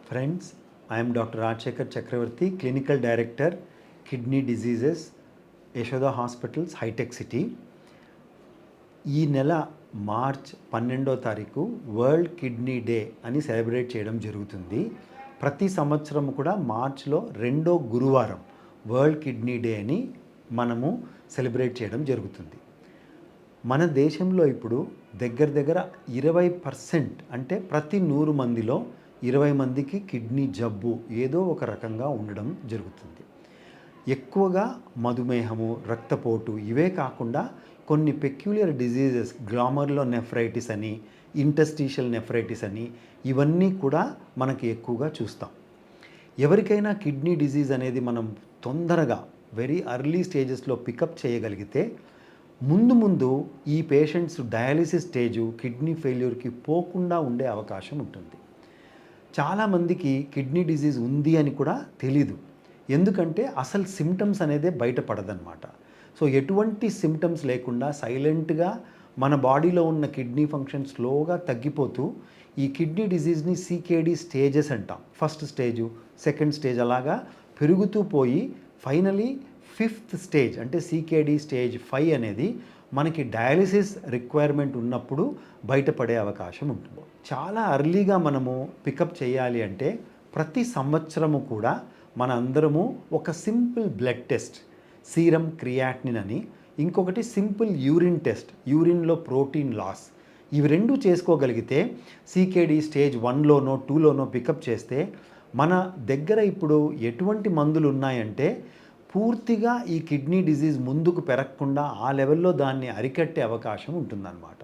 Friends, I am Dr. Rajshekar Chakravarti, Clinical Director, Kidney Diseases, Yashoda hospitals హైటెక్ సిటీ. ఈ నెల March 12వ తారీఖు వరల్డ్ కిడ్నీ డే అని సెలబ్రేట్ చేయడం జరుగుతుంది. ప్రతి సంవత్సరం కూడా మార్చ్లో 2వ గురువారం వరల్డ్ కిడ్నీ డే అని మనము సెలబ్రేట్ చేయడం జరుగుతుంది. మన దేశంలో ఇప్పుడు దగ్గర 20% అంటే ప్రతి 100 మందిలో 20 మందికి కిడ్నీ జబ్బు ఏదో ఒక రకంగా ఉండడం జరుగుతుంది. ఎక్కువగా మధుమేహము, రక్తపోటు ఇవే కాకుండా కొన్ని పెక్యులియర్ డిజీజెస్, గ్లామర్లో నెఫ్రైటిస్ అని, ఇంటర్స్టిషియల్ నెఫ్రైటిస్ అని ఇవన్నీ కూడా మనకి ఎక్కువగా చూస్తాం. ఎవరికైనా కిడ్నీ డిజీజ్ అనేది మనం తొందరగా వెరీ ఎర్లీ స్టేజెస్లో పికప్ చేయగలిగితే ముందు ఈ పేషెంట్స్ డయాలిసిస్ స్టేజు, కిడ్నీ ఫెయిల్యూర్కి పోకుండా ఉండే అవకాశం ఉంటుంది. చాలామందికి కిడ్నీ డిజీజ్ ఉంది అని కూడా తెలీదు. ఎందుకంటే అసలు సిమ్టమ్స్ అనేదే బయటపడదన్నమాట. సో ఎటువంటి సిమ్టమ్స్ లేకుండా సైలెంట్గా మన బాడీలో ఉన్న కిడ్నీ ఫంక్షన్ స్లోగా తగ్గిపోతూ ఈ కిడ్నీ డిజీజ్ని CKD స్టేజెస్ అంటాం. ఫస్ట్ స్టేజు, సెకండ్ స్టేజ్ అలాగా పెరుగుతూ పోయి ఫైనలీ 5th స్టేజ్ అంటే CKD స్టేజ్ 5 అనేది మనకి డయాలిసిస్ రిక్వైర్మెంట్ ఉన్నప్పుడు బయటపడే అవకాశం ఉంటుంది. చాలా అర్లీగా మనము పికప్ చేయాలి అంటే ప్రతి సంవత్సరము కూడా మన అందరము ఒక simple blood test, serum creatinine అని, ఇంకొకటి సింపుల్ యూరిన్ టెస్ట్, యూరిన్లో ప్రోటీన్ లాస్, ఇవి రెండు చేసుకోగలిగితే CKD స్టేజ్ 1లోనో 2లోనో పికప్ చేస్తే మన దగ్గర ఇప్పుడు ఎటువంటి మందులు ఉన్నాయంటే పూర్తిగా ఈ కిడ్నీ డిజీజ్ ముందుకు పెరగకుండా ఆ లెవెల్లో దాన్ని అరికట్టే అవకాశం ఉంటుందన్నమాట.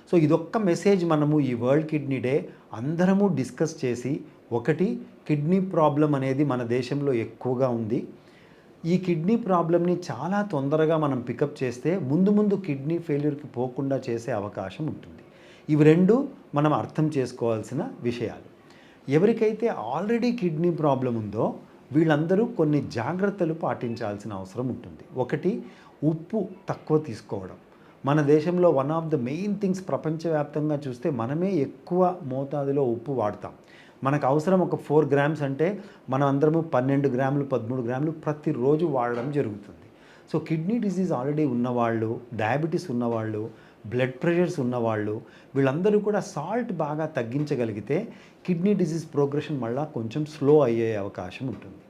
సో ఇదొక్క మెసేజ్ మనము ఈ వరల్డ్ కిడ్నీ డే అందరము డిస్కస్ చేసి, ఒకటి కిడ్నీ ప్రాబ్లం అనేది మన దేశంలో ఎక్కువగా ఉంది. ఈ కిడ్నీ ప్రాబ్లమ్ని చాలా తొందరగా మనం పికప్ చేస్తే ముందు కిడ్నీ ఫెయిల్యూర్కి పోకుండా చేసే అవకాశం ఉంటుంది. ఇవి రెండు మనం అర్థం చేసుకోవాల్సిన విషయాలు. ఎవరికైతే ఆల్రెడీ కిడ్నీ ప్రాబ్లం ఉందో వీళ్ళందరూ కొన్ని జాగ్రత్తలు పాటించాల్సిన అవసరం ఉంటుంది. ఒకటి, ఉప్పు తక్కువ తీసుకోవడం. మన దేశంలో one of the main things, ప్రపంచవ్యాప్తంగా చూస్తే మనమే ఎక్కువ మోతాదులో ఉప్పు వాడతాం. మనకు అవసరం ఒక 4 గ్రామ్స్ అంటే మనం అందరము 12 గ్రాములు 13 గ్రాములు ప్రతిరోజు వాడడం జరుగుతుంది. సో కిడ్నీ డిజీజ్ ఆల్రెడీ ఉన్నవాళ్ళు, డయాబెటీస్ ఉన్నవాళ్ళు, బ్లడ్ ప్రెషర్స్ ఉన్నవాళ్ళు వీళ్ళందరూ కూడా సాల్ట్ బాగా తగ్గించగలిగితే కిడ్నీ డిజీజ్ ప్రోగ్రెషన్ మళ్ళీ కొంచెం స్లో అయ్యే అవకాశం ఉంటుంది.